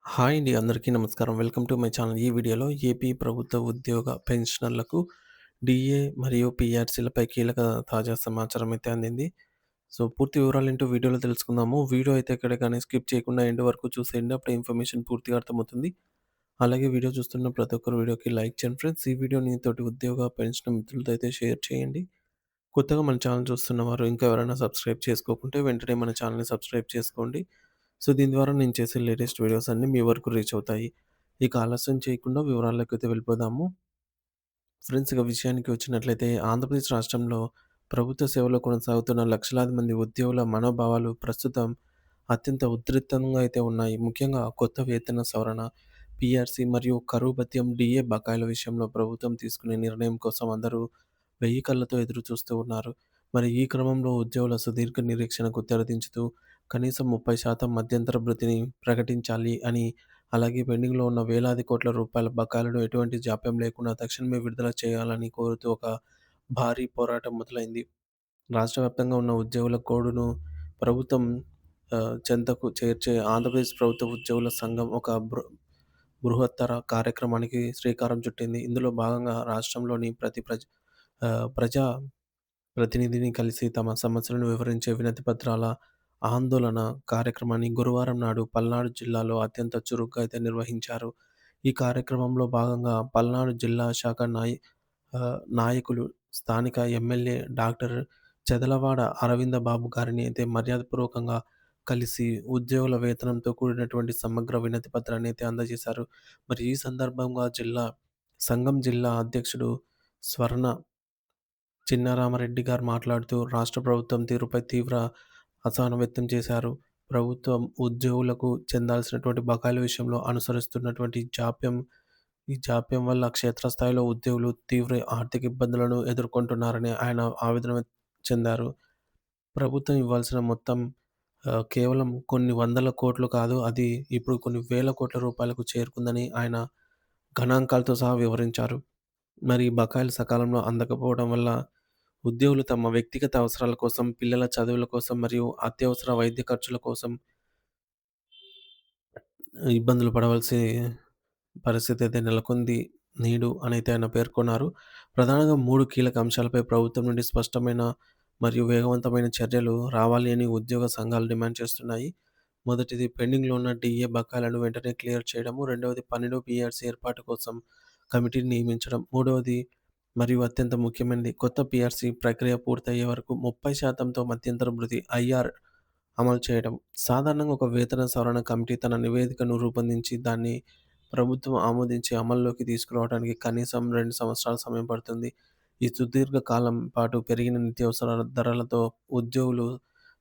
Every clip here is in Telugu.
హాయ్ అండి. అందరికీ నమస్కారం. Welcome to my channel. ఈ వీడియోలో ఏపీ ప్రభుత్వ ఉద్యోగ పెన్షనర్లకు డీఏ మరియు పీఆర్సీలపై కీలక తాజా సమాచారం అయితే అందింది. సో, పూర్తి వివరాలేంటో వీడియోలో తెలుసుకుందాము. వీడియో అయితే ఎక్కడ గాని స్కిప్ చేయకుండా ఎండ్ వరకు చూసేయండి. అప్పుడే ఇన్ఫర్మేషన్ పూర్తిగా అర్థమవుతుంది. అలాగే వీడియో చూస్తున్న ప్రతి ఒక్కరు వీడియోకి లైక్ చేయండి ఫ్రెండ్స్. ఈ వీడియోని తోటి ఉద్యోగ పెన్షన్ మిత్రులతో అయితే షేర్ చేయండి. కొత్తగా మన ఛానల్ చూస్తున్నవారు ఇంకా ఎవరైనా సబ్స్క్రైబ్ చేసుకోకుంటే వెంటనే మన ఛానల్‌ని సబ్స్క్రైబ్ చేసుకోండి. సో, దీని ద్వారా నేను చేసే లేటెస్ట్ వీడియోస్ అన్నీ మీ వరకు రీచ్ అవుతాయి. ఇక ఆలస్యం చేయకుండా వివరాల్లోకైతే వెళ్ళిపోదాము. ఫ్రెండ్స్ ఇక విషయానికి వచ్చినట్లయితే ఆంధ్రప్రదేశ్ రాష్ట్రంలో ప్రభుత్వ సేవలో కొనసాగుతున్న లక్షలాది మంది ఉద్యోగుల మనోభావాలు ప్రస్తుతం అత్యంత ఉధృతంగా అయితే ఉన్నాయి. ముఖ్యంగా కొత్త వేతన సవరణ, పీఆర్సీ మరియు కరువు భత్యం, డీఏ బకాయిల విషయంలో ప్రభుత్వం తీసుకునే నిర్ణయం కోసం అందరూ వెయ్యి కళ్ళతో ఎదురు చూస్తూ ఉన్నారు. మరి ఈ క్రమంలో ఉద్యోగుల సుదీర్ఘ నిరీక్షణకు తెరదించుతూ కనీసం 30% మధ్యంతర భృతిని ప్రకటించాలి అని, అలాగే పెండింగ్‌లో ఉన్న వేలాది కోట్ల రూపాయల బకాయిలను ఎటువంటి జాప్యం లేకుండా తక్షణమే విడుదల చేయాలని కోరుతూ ఒక భారీ పోరాటం మొదలైంది. రాష్ట్ర వ్యాప్తంగా ఉన్న ఉద్యోగుల కోడును ప్రభుత్వం చెంతకు చేర్చే ఆంధ్రప్రదేశ్ ప్రభుత్వ ఉద్యోగుల సంఘం ఒక బృహత్తర కార్యక్రమానికి శ్రీకారం చుట్టింది. ఇందులో భాగంగా రాష్ట్రంలోని ప్రజా ప్రతినిధిని కలిసి తమ సమస్యలను వివరించే వినతి పత్రాల ఆందోళన కార్యక్రమాన్ని గురువారం నాడు పల్నాడు జిల్లాలో అత్యంత చురుగ్గా అయితే నిర్వహించారు. ఈ కార్యక్రమంలో భాగంగా పల్నాడు జిల్లా శాఖ నాయకులు స్థానిక ఎమ్మెల్యే డాక్టర్ చెదలవాడ అరవింద బాబు గారిని అయితే మర్యాదపూర్వకంగా కలిసి ఉద్యోగుల వేతనంతో కూడినటువంటి సమగ్ర వినతి పత్రాన్ని అయితే అందజేశారు. మరి ఈ సందర్భంగా సంఘం జిల్లా అధ్యక్షుడు స్వర్ణ చిన్నారామరెడ్డి గారు మాట్లాడుతూ రాష్ట్ర ప్రభుత్వం తీరుపై తీవ్ర అసహనం వ్యక్తం చేశారు. ప్రభుత్వం ఉద్యోగులకు చెందాల్సినటువంటి బకాయిల విషయంలో అనుసరిస్తున్నటువంటి ఈ జాప్యం వల్ల క్షేత్రస్థాయిలో ఉద్యోగులు తీవ్ర ఆర్థిక ఇబ్బందులను ఎదుర్కొంటున్నారని ఆయన ఆవేదన చెందారు. ప్రభుత్వం ఇవ్వాల్సిన మొత్తం కేవలం కొన్ని వందల కోట్లు కాదు, అది ఇప్పుడు కొన్ని వేల కోట్ల రూపాయలకు చేరుకుందని ఆయన గణాంకాలతో సహా వివరించారు. మరి ఈ బకాయిలు సకాలంలో అందకపోవడం వల్ల ఉద్యోగులు తమ వ్యక్తిగత అవసరాల కోసం, పిల్లల చదువుల కోసం మరియు అత్యవసర వైద్య ఖర్చుల కోసం ఇబ్బందులు పడవలసి పరిస్థితి అయితే నెలకొంది నేడు అనైతే ఆయన పేర్కొన్నారు. ప్రధానంగా 3 కీలక అంశాలపై ప్రభుత్వం నుండి స్పష్టమైన మరియు వేగవంతమైన చర్యలు రావాలి అని ఉద్యోగ సంఘాలు డిమాండ్ చేస్తున్నాయి. మొదటిది పెండింగ్‌లో ఉన్న డీఏ బకాయిలను వెంటనే క్లియర్ చేయడము. రెండవది 12 పీఆర్సీ ఏర్పాటు కోసం కమిటీని నియమించడం. మూడవది మరియు అత్యంత ముఖ్యమైనది కొత్త పీఆర్సీ ప్రక్రియ పూర్తయ్యే వరకు 30%తో మధ్యంతర భృతి ఐఆర్ అమలు చేయడం. సాధారణంగా ఒక వేతన సవరణ కమిటీ తన నివేదికను రూపొందించి దాన్ని ప్రభుత్వం ఆమోదించి అమల్లోకి తీసుకురావడానికి కనీసం 2 సంవత్సరాల సమయం పడుతుంది. ఈ సుదీర్ఘ కాలం పాటు పెరిగిన నిత్యావసర ధరలతో ఉద్యోగులు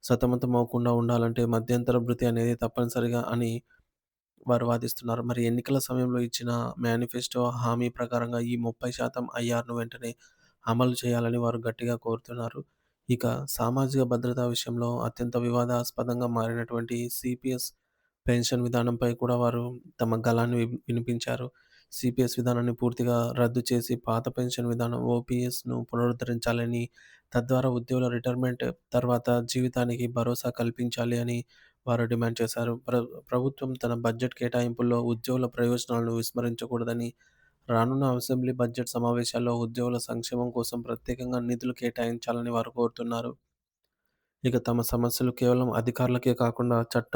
సతమతమవ్వకుండా ఉండాలంటే మధ్యంతర భృతి అనేది తప్పనిసరిగా అని వారు వాదిస్తున్నారు. మరి ఎన్నికల సమయంలో ఇచ్చిన మేనిఫెస్టో హామీ ప్రకారంగా ఈ 30% ఐఆర్‌ను వెంటనే అమలు చేయాలని వారు గట్టిగా కోరుతున్నారు. ఇక సామాజిక భద్రత విషయంలో అత్యంత వివాదాస్పదంగా మారినటువంటి సీపీఎస్ పెన్షన్ విధానంపై కూడా వారు తమ గళాన్ని వినిపించారు. సీపీఎస్ విధానాన్ని పూర్తిగా రద్దు చేసి పాత పెన్షన్ విధానం ఓపీఎస్‌ను పునరుద్ధరించాలని, తద్వారా ఉద్యోగుల రిటైర్మెంట్ తర్వాత జీవితానికి భరోసా కల్పించాలి అని వారు డిమాండ్ చేశారు. ప్రభుత్వం తన బడ్జెట్ కేటాయింపుల్లో ఉద్యోగుల ప్రయోజనాలను విస్మరించకూడదని, రానున్న అసెంబ్లీ బడ్జెట్ సమావేశాల్లో ఉద్యోగుల సంక్షేమం కోసం ప్రత్యేకంగా నిధులు కేటాయించాలని వారు కోరుతున్నారు. ఇక తమ సమస్యలు కేవలం అధికారులకే కాకుండా చట్ట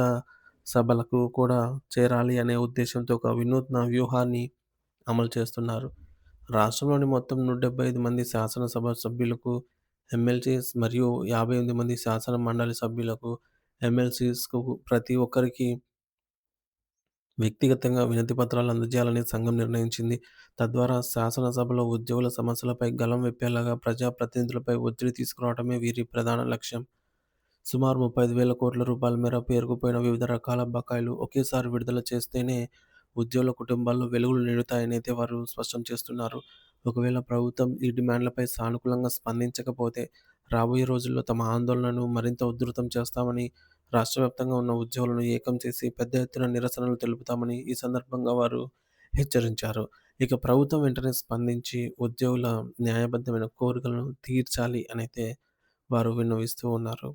సభలకు కూడా చేరాలి అనే ఉద్దేశ్యంతో ఒక వినూత్న వ్యూహాన్ని అమలు చేస్తున్నారు. రాష్ట్రంలోని మొత్తం 175 మంది శాసనసభ సభ్యులకు, ఎమ్మెల్సీస్ మరియు 58 మంది శాసన మండలి సభ్యులకు, ఎమ్మెల్సీస్‌కు ప్రతి ఒక్కరికి వ్యక్తిగతంగా వినతి పత్రాలు అందజేయాలని సంఘం నిర్ణయించింది. తద్వారా శాసనసభలో ఉద్యోగుల సమస్యలపై గళం విప్పేలాగా ప్రజాప్రతినిధులపై ఒత్తిడి తీసుకురావడమే వీరి ప్రధాన లక్ష్యం. సుమారు 35,000 కోట్ల రూపాయల మేర పేరుకుపోయిన వివిధ రకాల బకాయిలు ఒకేసారి విడుదల చేస్తేనే ఉద్యోగుల కుటుంబాల్లో వెలుగులు నిండుతాయనైతే వారు స్పష్టం చేస్తున్నారు. ఒకవేళ ప్రభుత్వం ఈ డిమాండ్లపై సానుకూలంగా స్పందించకపోతే రాబోయే రోజుల్లో తమ ఆందోళనను మరింత ఉధృతం చేస్తామని, రాష్ట్ర వ్యాప్తంగా ఉన్న ఉద్యోగులను ఏకం చేసి పెద్ద ఎత్తున నిరసనలు తెలుపుతామని ఈ సందర్భంగా వారు హెచ్చరించారు. ఇక ప్రభుత్వం వెంటనే స్పందించి ఉద్యోగుల న్యాయబద్ధమైన కోరికలను తీర్చాలి అనైతే వారు విన్నవిస్తూ ఉన్నారు.